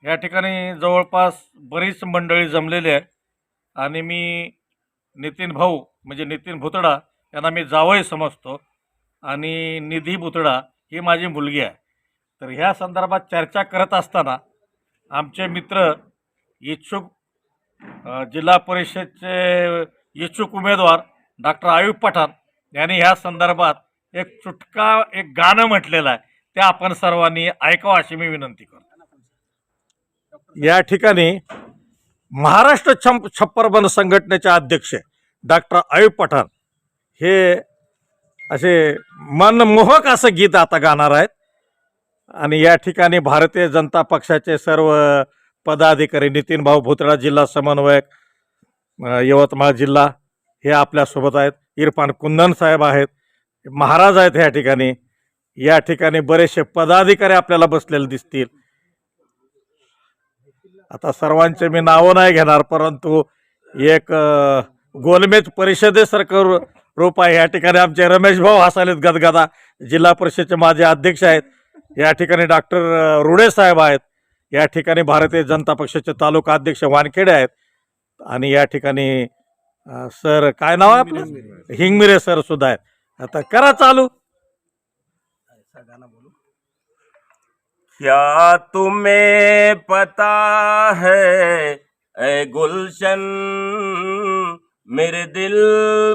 या ठिकाणी जवळपास बरीच मंडळी जमलेली आहे आणि मी नितीन भाऊ म्हणजे नितीन भुतडा यांना मी जावई समजतो आणि निधी भुतडा ही माझी मुलगी आहे. तर ह्या संदर्भात चर्चा करत असताना आमचे मित्र इच्छुक जिल्हा परिषदचे इच्छुक उमेदवार डॉक्टर आयुब पठाण यांनी ह्या संदर्भात एक गाणं म्हटलेलं आहे, ते आपण सर्वांनी ऐकावं अशी मी विनंती करतो. या ठिकाणी महाराष्ट्र छप्पर बंद संघटनेचे अध्यक्ष डॉक्टर आयुब पठाण हे असे मनमोहक असं गीत आता गाणार आहेत आणि या ठिकाणी भारतीय जनता पक्षाचे सर्व पदाधिकारी नितीन भाऊ भुतडा जिल्हा समन्वयक यवतमाळ जिल्हा हे आपल्यासोबत आहेत. इरफान कुंदन साहेब आहेत, महाराज आहेत. या ठिकाणी बरेचसे पदाधिकारी आपल्याला बसलेले दिसतील. आता सर्वांचे मी नावं नाही घेणार, परंतु एक गोलमेज परिषदेसारखं रूप आहे. या ठिकाणी आमचे रमेश भाऊ हसालेत गदगदा, जिल्हा परिषदेचे माजी अध्यक्ष आहेत. या ठिकाणी डॉक्टर रुडे साहेब आहेत. या ठिकाणी भारतीय जनता पक्षाचे तालुका अध्यक्ष वानखेडे आहेत आणि या ठिकाणी सर काय नाव आहे आपलं, हिंगमिरे सर सुद्धा आहेत. आता करा चालू. क्या तुम्हें पता है ए गुलशन, मेरे दिल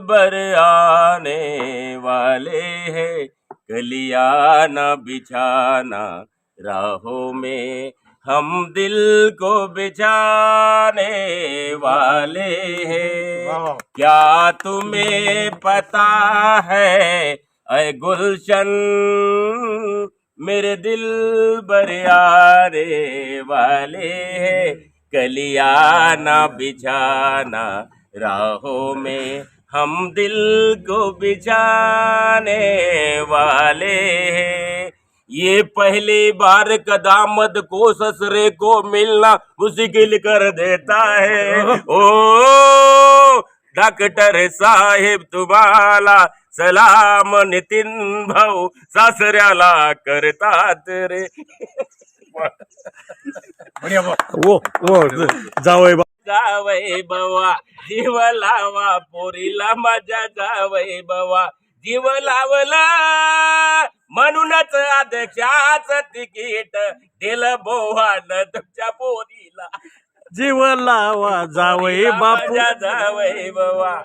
बर आने वाले हैं, कलियां न बिछाना राहों में, हम दिल को बिछाने वाले हैं. क्या तुम्हें पता है ए गुलशन, मेरे दिल बरियारे वाले हैं, कलियां न बिछाना राहों में, हम दिल को बिछाने वाले हैं. ये पहली बार कदामत को ससुरे को मिलना मुश्किल कर देता है. ओ डॉक्टर साहेब तुम्हाला सलाम, नितीन भाऊ सासऱ्याला करतात रे. जावई बवा जीव लावा पोरीला माझ्या, जावई बवा जीव लावला म्हणूनच अध्यक्षाच तिकीट दिलं बोवानं तुमच्या पोरीला. जीव लावा जावई बापू, जावई बवा.